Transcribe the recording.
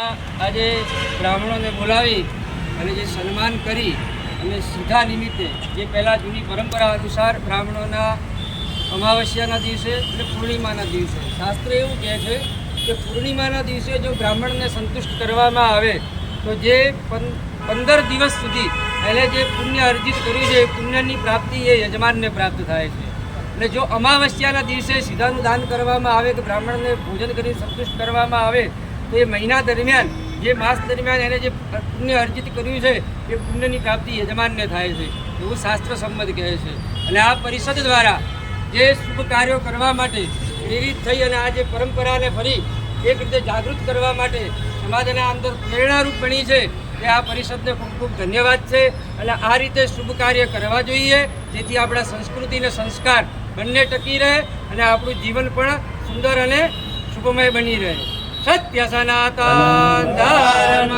આજે બ્રાહ્મણોને બોલાવી અને જે સન્માન કરી અને સીધા નિમિત્તે જે પહેલાં જૂની પરંપરા અનુસાર બ્રાહ્મણોના અમાવસ્યાના દિવસે એટલે પૂર્ણિમાના દિવસે શાસ્ત્ર એવું કહે છે કે પૂર્ણિમાના દિવસે જો બ્રાહ્મણને સંતુષ્ટ કરવામાં આવે તો જે 15 દિવસ સુધી એને જે પુણ્ય અર્જિત કર્યું છે એ પુણ્યની પ્રાપ્તિ એ યજમાનને પ્રાપ્ત થાય છે. અને જો અમાવસ્યાના દિવસે સીધાનું દાન કરવામાં આવે કે બ્રાહ્મણને ભોજન કરી સંતુષ્ટ કરવામાં આવે તો એ મહિના દરમિયાન જે માસ દરમિયાન એને જે પુણ્ય અર્જિત કર્યું છે એ પુણ્યની પ્રાપ્તિ યજમાનને થાય છે એવું શાસ્ત્ર સંમત કહે છે. અને આ પરિષદ દ્વારા જે શુભ કાર્યો કરવા માટે પ્રેરિત થઈ અને આ જે પરંપરાને ફરી એક રીતે જાગૃત કરવા માટે સમાજના અંદર પ્રેરણારૂપ બની છે એ આ પરિષદને ખૂબ ખૂબ ધન્યવાદ છે. અને આ રીતે શુભ કાર્ય કરવા જોઈએ જેથી આપણા સંસ્કૃતિ અને સંસ્કાર બંને ટકી રહે અને આપણું જીવન પણ સુંદર અને શુભમય બની રહે. સત્ય સનાતન ધર્મ